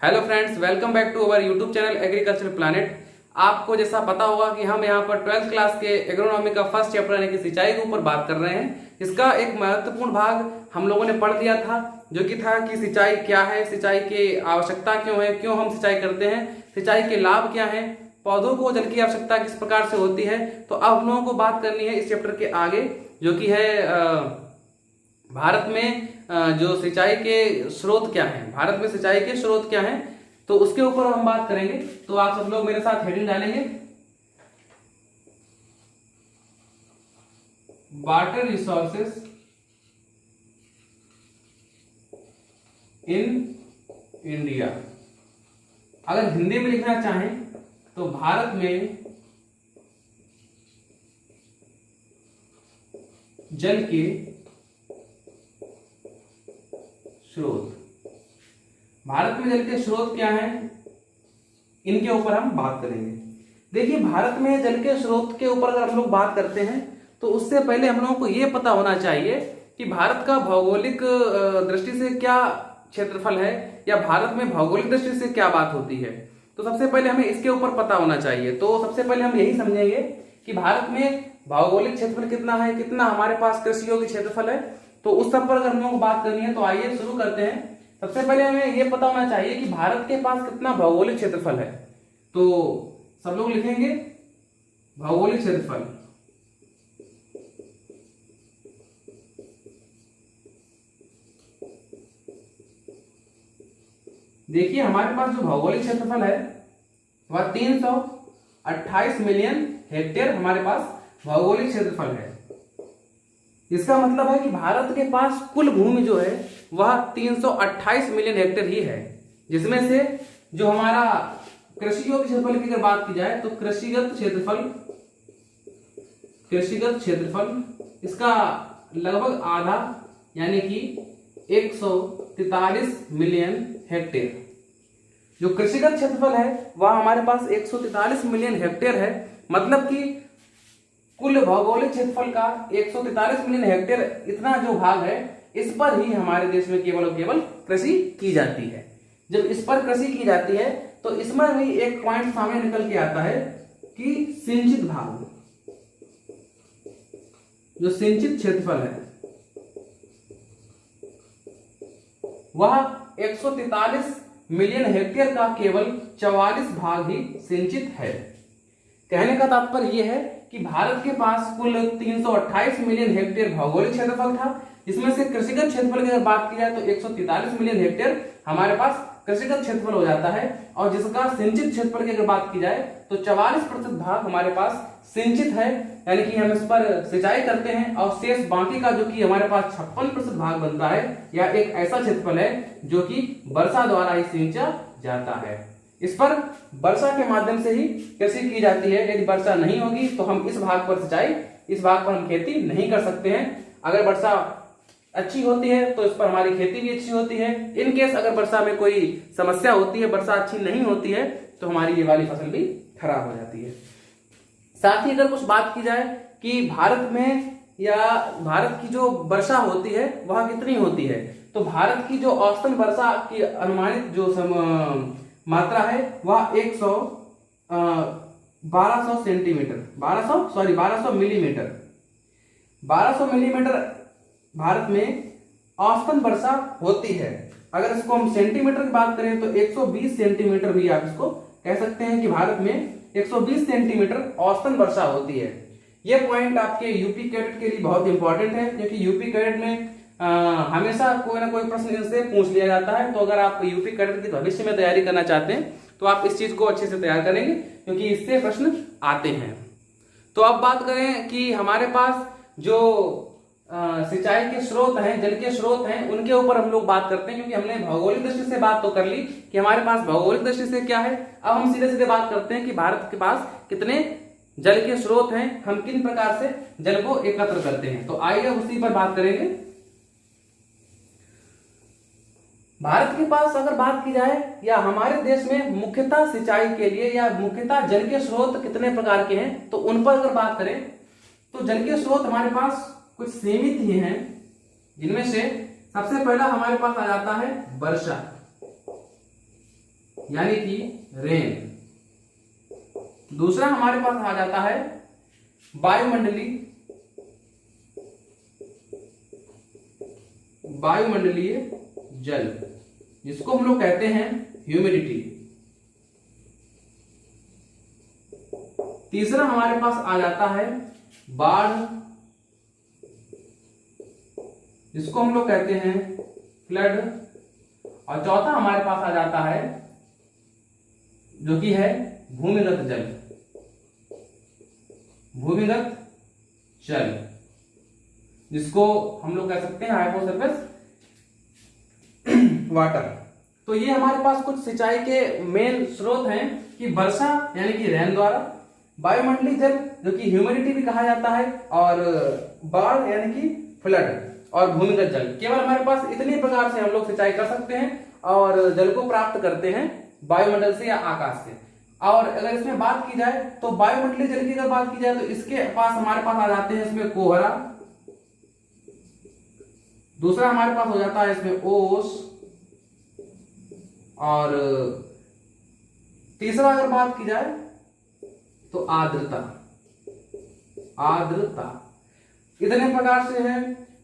Hello friends, welcome back to our YouTube channel agriculture planet. आपको जैसा पता होगा कि हम यहाँ पर 12th क्लास के एग्रोनॉमी का फर्स्ट चैप्टर यानी कि सिंचाई के ऊपर बात कर रहे हैं। इसका एक महत्वपूर्ण भाग हम लोगों ने पढ़ लिया था, जो कि था कि सिंचाई क्या है, सिंचाई की आवश्यकता क्यों है, क्यों हम सिंचाई करते हैं, सिंचाई के लाभ क्या हैं, पौधों को जल की आवश्यकता किस प्रकार से होती है। तो अब हम लोगों को बात करनी है इस चैप्टर के आगे, जो कि है भारत में जो सिंचाई के स्रोत क्या हैं, भारत में सिंचाई के स्रोत क्या हैं, तो उसके ऊपर हम बात करेंगे। तो आप सब लोग मेरे साथ हेडिंग डालेंगे, वाटर रिसोर्सेस इन इंडिया। अगर हिंदी में लिखना चाहें तो भारत में जल के स्रोत, भारत में जल के स्रोत क्या हैं, इनके ऊपर हम बात करेंगे। देखिए, भारत में जल के स्रोत के ऊपर अगर हम लोग बात करते हैं तो उससे पहले हम लोगों को यह पता होना चाहिए कि भारत का भौगोलिक दृष्टि से क्या क्षेत्रफल है, या भारत में भौगोलिक दृष्टि से क्या बात होती है। तो सबसे पहले हमें इसके ऊपर पता होना चाहिए। तो सबसे पहले हम यही समझेंगे कि भारत में भौगोलिक क्षेत्रफल कितना है, कितना हमारे पास कृषि योग्य क्षेत्रफल है। तो उस सब पर अगर हम लोगों को बात करनी है तो आइए शुरू करते हैं। सबसे पहले हमें यह पता होना चाहिए कि भारत के पास कितना भौगोलिक क्षेत्रफल है। तो सब लोग लिखेंगे भौगोलिक क्षेत्रफल। देखिए, हमारे पास जो भौगोलिक क्षेत्रफल है वह 328 मिलियन हेक्टेयर हमारे पास भौगोलिक क्षेत्रफल है। इसका मतलब है कि भारत के पास कुल भूमि जो है वह 328 मिलियन हेक्टेयर ही है, जिसमें से जो हमारा कृषि योग्य क्षेत्रफल की अगर बात की जाए तो कृषिगत क्षेत्रफल इसका लगभग आधा यानी कि 143 मिलियन हेक्टेयर। जो कृषिगत क्षेत्रफल है वह हमारे पास 143 मिलियन हेक्टेयर है। मतलब कि कुल भौगोलिक क्षेत्रफल का 143 मिलियन हेक्टेयर इतना जो भाग है, इस पर ही हमारे देश में केवल और केवल कृषि की जाती है। जब इस पर कृषि की जाती है तो इसमें भी एक पॉइंट सामने निकल के आता है कि सिंचित भाग, जो सिंचित क्षेत्रफल है वह 143 मिलियन हेक्टेयर का केवल 44 भाग ही सिंचित है। कहने का तात्पर्य यह है कि भारत के पास कुल 328 मिलियन हेक्टेयर भौगोलिक क्षेत्रफल था, जिसमें से कृषिगत क्षेत्रफल की अगर बात की जाए तो 143 मिलियन हेक्टेयर हमारे पास कृषिगत क्षेत्रफल हो जाता है, और जिसका सिंचित क्षेत्रफल की अगर बात की जाए तो 44% भाग हमारे पास सिंचित है, यानी कि हम इस पर सिंचाई करते हैं, और शेष बाकी का जो कि हमारे पास 56% भाग बनता है, यह एक ऐसा क्षेत्रफल है जो कि वर्षा द्वारा ही सिंचा जाता है। इस पर वर्षा के माध्यम से ही कृषि की जाती है। यदि वर्षा नहीं होगी तो हम इस भाग पर सिंचाई, इस भाग पर हम खेती नहीं कर सकते हैं। अगर वर्षा अच्छी होती है तो इस पर हमारी खेती भी अच्छी होती है। इन केस अगर वर्षा में कोई समस्या होती है, वर्षा अच्छी नहीं होती है, तो हमारी ये वाली फसल भी खराब हो जाती है। साथ ही अगर कुछ बात की जाए कि भारत में या भारत की जो वर्षा होती है वह कितनी होती है, तो भारत की जो औसतन वर्षा की अनुमानित जो मात्रा है वह 1200 सेंटीमीटर 1200 मिलीमीटर 1200 मिलीमीटर भारत में औसतन वर्षा होती है। अगर इसको हम सेंटीमीटर की बात करें तो 120 सेंटीमीटर भी आप इसको कह सकते हैं कि भारत में 120 सेंटीमीटर औसतन वर्षा होती है। यह पॉइंट आपके यूपी कैडेट के लिए बहुत इंपॉर्टेंट है, क्योंकि यूपी कैडेट में हमेशा कोई ना कोई प्रश्न इनसे पूछ लिया जाता है। तो अगर आप यूपी कैडेट की भविष्य में तैयारी करना चाहते हैं तो आप इस चीज को अच्छे से तैयार करेंगे, क्योंकि इससे प्रश्न आते हैं। तो अब बात करें कि हमारे पास जो सिंचाई के स्रोत हैं, जल के स्रोत हैं, उनके ऊपर हम लोग बात करते हैं। क्योंकि हमने भौगोलिक दृष्टि से बात तो कर ली कि हमारे पास भौगोलिक दृष्टि से क्या है, अब हम सीधे सीधे बात करते हैं कि भारत के पास कितने जल के स्रोत हैं, हम किन प्रकार से जल को एकत्र करते हैं। तो आइए उसी पर बात करेंगे। भारत के पास अगर बात की जाए या हमारे देश में मुख्यतः सिंचाई के लिए या मुख्यतः जल के स्रोत कितने प्रकार के हैं, तो उन पर अगर बात करें तो जल के स्रोत हमारे पास कुछ सीमित ही हैं, जिनमें से सबसे पहला हमारे पास आ जाता है वर्षा। यानी कि रेन। दूसरा हमारे पास आ जाता है वायुमंडलीय जल, जिसको हम लोग कहते हैं ह्यूमिडिटी। तीसरा हमारे पास आ जाता है बाढ़, जिसको हम लोग कहते हैं फ्लड। और चौथा हमारे पास आ जाता है जो कि है भूमिगत जल, भूमिगत जल, जिसको हम लोग कह सकते हैं हाइपोसरफेस वाटर। तो ये हमारे पास कुछ सिंचाई के मेन स्रोत हैं कि वर्षा यानी कि रेन द्वारा, वायुमंडलीय जल जो कि ह्यूमिडिटी भी कहा जाता है, और बाढ़ यानी कि फ्लड, और भूमिगत जल। केवल हमारे पास इतने प्रकार से हम लोग सिंचाई कर सकते हैं और जल को प्राप्त करते हैं वायुमंडल से या आकाश से। और अगर इसमें बात की जाए तो वायुमंडलीय जल की अगर बात की जाए तो इसके पास हमारे पास आ जाते हैं इसमें कोहरा, दूसरा हमारे पास हो जाता है इसमें ओस, और तीसरा अगर बात की जाए तो आर्द्रता। आर्द्रता इतने प्रकार से है।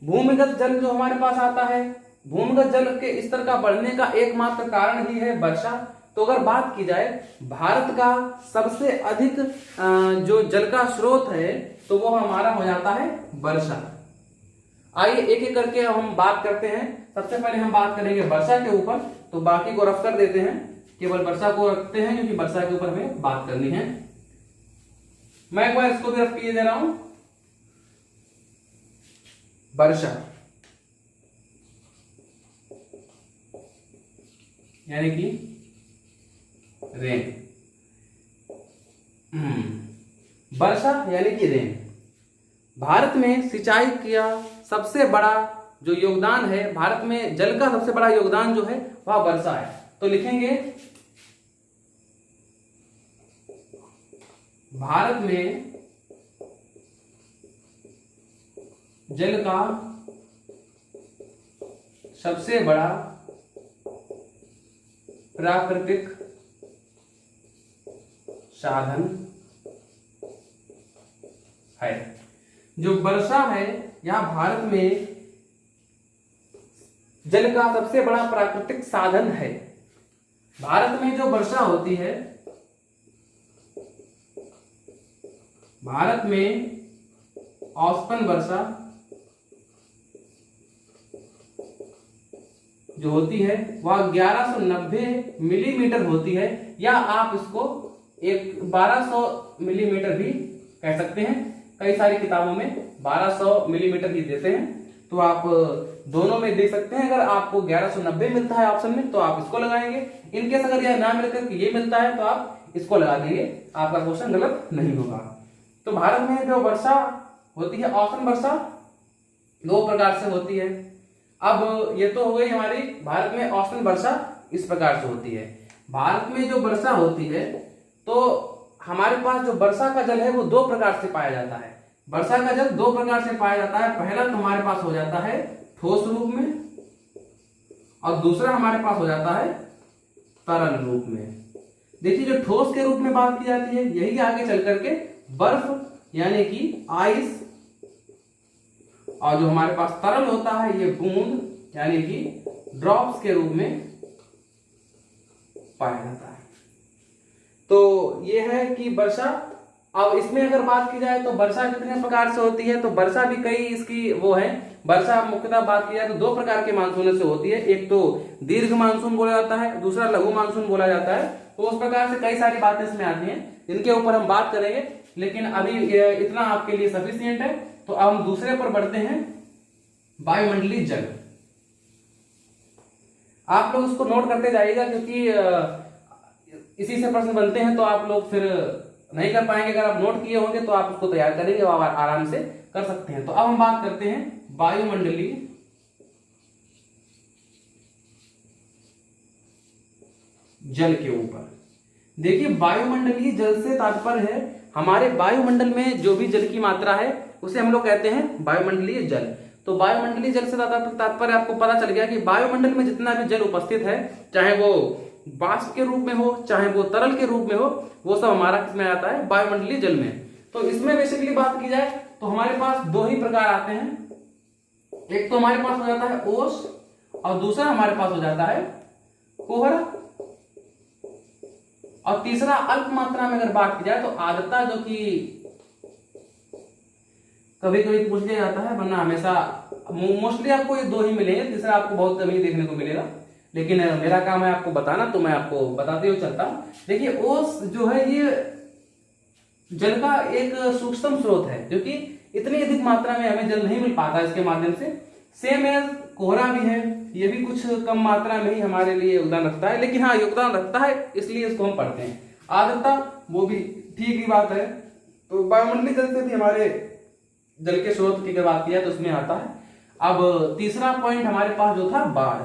भूमिगत जल जो हमारे पास आता है, भूमिगत जल के स्तर का बढ़ने का एकमात्र कारण ही है वर्षा। तो अगर बात की जाए भारत का सबसे अधिक जो जल का स्रोत है तो वो हमारा हो जाता है वर्षा। आइए एक एक करके हम बात करते हैं। सबसे पहले हम बात करेंगे वर्षा के ऊपर, तो बाकी को रफ कर देते हैं, केवल वर्षा को रखते हैं क्योंकि वर्षा के ऊपर हमें बात करनी है। मैं एक बार इसको भी रफ किए दे रहा हूं। वर्षा यानी कि रेन, वर्षा यानी कि रेन। भारत में सिंचाई का सबसे बड़ा जो योगदान है, भारत में जल का सबसे बड़ा योगदान जो है वह वर्षा है। तो लिखेंगे भारत में जल का सबसे बड़ा प्राकृतिक साधन है। जो वर्षा है, यहां भारत में जल का सबसे बड़ा प्राकृतिक साधन है। भारत में जो वर्षा होती है, भारत में औसतन वर्षा जो होती है वह 1190 मिलीमीटर होती है, या आप इसको 1200 मिलीमीटर भी कह सकते हैं। कई सारी किताबों में 1200 मिलीमीटर ही देते हैं, तो आप दोनों में देख सकते हैं। अगर आपको 1190 मिलता है ऑप्शन में तो आप इसको लगाएंगे, इनकेस अगर यह ना मिलकर ये मिलता है तो आप इसको लगा देंगे, आपका क्वेश्चन गलत नहीं होगा। तो भारत में जो वर्षा होती है, औसतन वर्षा 2 प्रकार से होती है। अब ये तो हो गई हमारी भारत में औसतन वर्षा इस प्रकार से होती है। भारत में जो वर्षा होती है तो हमारे पास जो वर्षा का जल है वो 2 प्रकार से पाया जाता है। वर्षा का जल 2 प्रकार से पाया जाता है। पहला तो हमारे पास हो जाता है ठोस रूप में, और दूसरा हमारे पास हो जाता है तरल रूप में। देखिए, जो ठोस के रूप में बात की जाती है यही आगे चल करके बर्फ यानी कि आइस, और जो हमारे पास तरल होता है ये बूंद यानी कि ड्रॉप्स के रूप में पाया जाता है। तो ये है कि वर्षा। अब इसमें अगर बात की जाए तो वर्षा कितने प्रकार से होती है, तो वर्षा भी कई इसकी वो है। वर्षा मुख्यतः बात की जाए तो 2 प्रकार के मानसून से होती है। एक तो दीर्घ मानसून बोला जाता है, दूसरा लघु मानसून बोला जाता है। तो उस प्रकार से कई सारी बातें इसमें आती हैं जिनके ऊपर हम बात करेंगे, लेकिन अभी इतना आपके लिए सफिशिएंट है। तो अब हम दूसरे पर बढ़ते हैं, वायुमंडलीय जल। आप लोग उसको नोट करते जाइएगा क्योंकि इसी से प्रश्न बनते हैं, तो आप लोग फिर नहीं कर पाएंगे। अगर आप नोट किए होंगे तो आप उसको तैयार करेंगे और आराम से कर सकते हैं। तो अब हम बात करते हैं वायुमंडलीय जल के ऊपर। देखिए, वायुमंडलीय जल से तात्पर्य है हमारे वायुमंडल में जो भी जल की मात्रा है उसे हम लोग कहते हैं वायुमंडलीय जल। तो वायुमंडलीय जल से तात्पर्य आपको पता चल गया कि वायुमंडल में जितना भी जल उपस्थित है, चाहे वो वाष्प के रूप में हो चाहे वो तरल के रूप में हो, वो सब हमारा किसमें आता है, वायुमंडलीय जल में। तो इसमें बेसिकली बात की जाए तो हमारे पास दो ही प्रकार आते हैं, एक तो हमारे पास हो जाता है ओस और दूसरा हमारे पास हो जाता है कोहरा, और तीसरा अल्प मात्रा में अगर बात की जाए तो आर्द्रता, जो कि कभी कभी पूछ लिया जाता है, वरना हमेशा मोस्टली आपको ये दो ही मिलेंगे, तीसरा आपको बहुत कम ही देखने को मिलेगा, लेकिन मेरा काम है आपको बताना, तो मैं आपको बताते हुए चलता हूं। देखिए ओस जो है ये जल का एक सूक्ष्म स्रोत है, जो कि इतनी अधिक मात्रा में हमें जल नहीं मिल पाता इसके माध्यम से। सेम एज कोहरा भी है, ये भी कुछ कम मात्रा में ही हमारे लिए योगदान रखता है, लेकिन हाँ योगदान रखता है इसलिए इसको हम पढ़ते हैं। आर्द्रता वो भी ठीक ही बात है, तो वायुमंडलीय जल से भी हमारे जल के स्रोत की अगर बात किया तो उसमें आता है। अब तीसरा पॉइंट हमारे पास जो था बाढ़,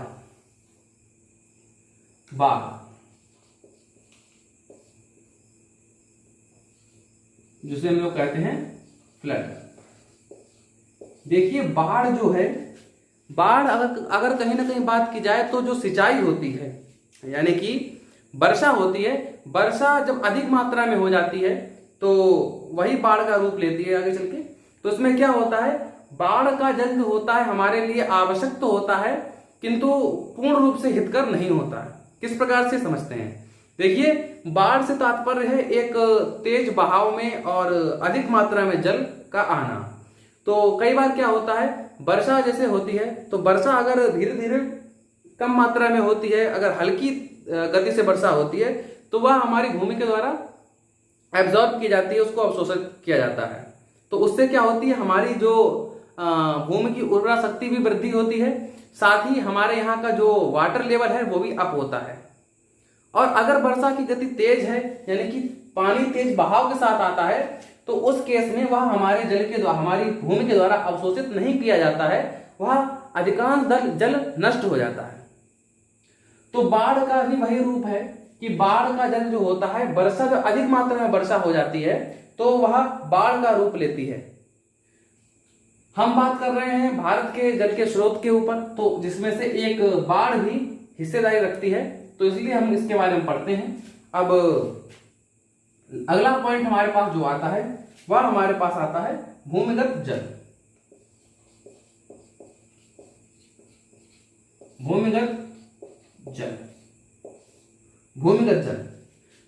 जिसे हम लोग कहते हैं फ्लड। देखिए बाढ़ जो है, बाढ़ अगर कहीं ना कहीं बात की जाए तो जो सिंचाई होती है, यानी कि वर्षा होती है, वर्षा जब अधिक मात्रा में हो जाती है तो वही बाढ़ का रूप लेती है आगे चल के। तो इसमें क्या होता है, बाढ़ का जल जो होता है हमारे लिए आवश्यक तो होता है, किंतु पूर्ण रूप से हितकर नहीं होता है। किस प्रकार से समझते हैं, देखिए बाढ़ से तात्पर्य है एक तेज बहाव में और अधिक मात्रा में जल का आना। तो कई बार क्या होता है, वर्षा जैसे होती है तो वर्षा अगर धीरे धीरे कम मात्रा में होती है, अगर हल्की गति से वर्षा होती है तो वह हमारी भूमि के द्वारा एब्जॉर्ब की जाती है, उसको अवशोषित किया जाता है। तो उससे क्या होती है, हमारी जो भूमि की उर्वरा शक्ति भी वृद्धि होती है, साथ ही हमारे यहाँ का जो वाटर लेवल है वो भी अप होता है। और अगर वर्षा की गति तेज है, यानी कि पानी तेज बहाव के साथ आता है, तो उस केस में वह हमारे जल के द्वारा, हमारी भूमि के द्वारा अवशोषित नहीं किया जाता है, वह अधिकांश जल नष्ट हो जाता है। तो बाढ़ का भी वही रूप है कि बाढ़ का जल जो होता है, वर्षा जब अधिक मात्रा में वर्षा हो जाती है तो वह बाढ़ का रूप लेती है। हम बात कर रहे हैं भारत के जल के स्रोत के ऊपर, तो जिसमें से एक बाढ़ भी हिस्सेदारी रखती है, तो इसलिए हम इसके बारे में पढ़ते हैं। अब अगला पॉइंट हमारे पास जो आता है वह हमारे पास आता है भूमिगत जल।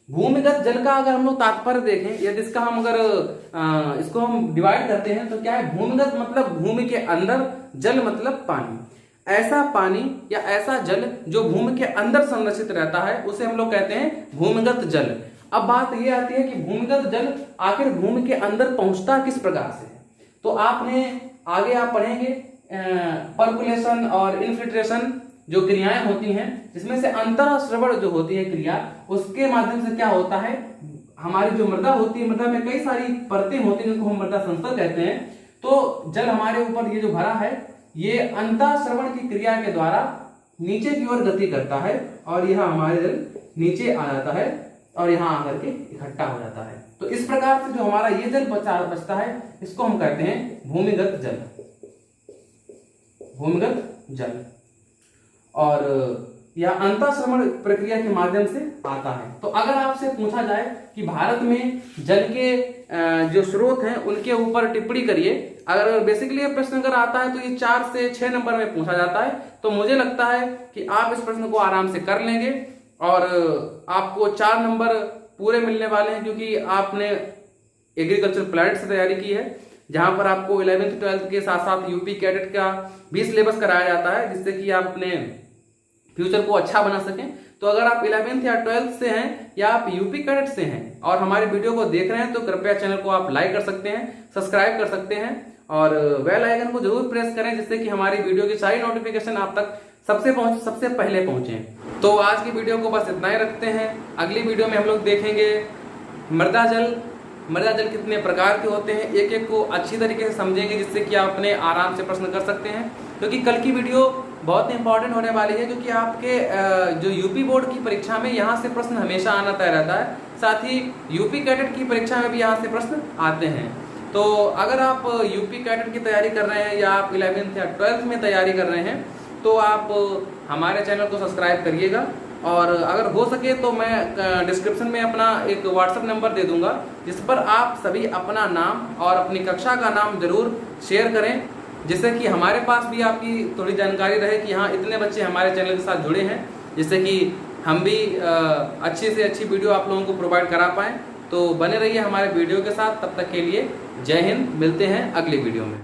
भूमिगत जल का अगर हम लोग तात्पर्य देखें, यदि इसका हम अगर इसको हम डिवाइड करते हैं तो क्या है, भूमिगत मतलब भूमि के अंदर, जल मतलब पानी। ऐसा पानी या ऐसा जल जो भूमि के अंदर संरक्षित रहता है उसे हम लोग कहते हैं भूमिगत जल। अब बात यह आती है कि भूमिगत जल आखिर भूमि के अंदर पहुंचता किस प्रकार से। तो आपने आगे आप पढ़ेंगे पर्कुलेशन और इन्फिल्ट्रेशन जो क्रियाएं होती हैं, जिसमें से अंतःस्रवण जो होती है क्रिया, उसके माध्यम से क्या होता है, हमारी जो मृदा होती है, मृदा में कई सारी परतें होती हैं जिनको हम मृदा संस्तर कहते हैं। तो जल हमारे ऊपर ये जो भरा है, ये अंतःस्रवण की क्रिया के द्वारा नीचे की ओर गति करता है और यह हमारे जल नीचे आ जाता है और यहाँ आकर के इकट्ठा हो जाता है। तो इस प्रकार से जो हमारा ये जल बचता है, इसको हम कहते हैं भूमिगत जल। और यह अंतःस्रवण प्रक्रिया के माध्यम से आता है। तो अगर आपसे पूछा जाए कि भारत में जल के जो स्रोत हैं उनके ऊपर टिप्पणी करिए, अगर बेसिकली ये प्रश्न अगर आता है तो ये 4 से 6 नंबर में पूछा जाता है। तो मुझे लगता है कि आप इस प्रश्न को आराम से कर लेंगे और आपको 4 नंबर पूरे मिलने वाले हैं, क्योंकि आपने एग्रीकल्चर प्लांट से तैयारी की है, जहां पर आपको 11th 12th के साथ साथ यूपी कैडेट का भी सिलेबस कराया जाता है, जिससे कि आप अपने फ्यूचर को अच्छा बना सकें। तो अगर आप 11th या 12th से हैं या आप यूपी कैडेट से हैं और हमारे वीडियो को देख रहे हैं, तो कृपया चैनल को आप लाइक कर सकते हैं, सब्सक्राइब कर सकते हैं और बेल आइकन को जरूर प्रेस करें, जिससे कि हमारी वीडियो की सारी नोटिफिकेशन आप तक सबसे पहले पहुंचे। तो आज की वीडियो को बस इतना ही रखते हैं। अगली वीडियो में हम लोग देखेंगे मृदा जल कितने प्रकार के होते हैं, एक एक को अच्छी तरीके से समझेंगे, जिससे कि आप अपने आराम से प्रश्न कर सकते हैं। क्योंकि कल की वीडियो बहुत इंपॉर्टेंट होने वाली है, क्योंकि आपके जो यूपी बोर्ड की परीक्षा में यहाँ से प्रश्न हमेशा आना तय रहता है, साथ ही यूपी कैडेट की परीक्षा में भी यहाँ से प्रश्न आते हैं। तो अगर आप यूपी कैडेट की तैयारी कर रहे हैं या आप 11th या 12th में तैयारी कर रहे हैं, तो आप हमारे चैनल को सब्सक्राइब करिएगा और अगर हो सके तो मैं डिस्क्रिप्शन में अपना एक व्हाट्सएप नंबर दे दूंगा, जिस पर आप सभी अपना नाम और अपनी कक्षा का नाम जरूर शेयर करें, जिससे कि हमारे पास भी आपकी थोड़ी जानकारी रहे कि हाँ इतने बच्चे हमारे चैनल के साथ जुड़े हैं, जिससे कि हम भी अच्छी से अच्छी वीडियो आप लोगों को प्रोवाइड करा पाएँ। तो बने रहिए हमारे वीडियो के साथ। तब तक के लिए जय हिंद, मिलते हैं अगली वीडियो में।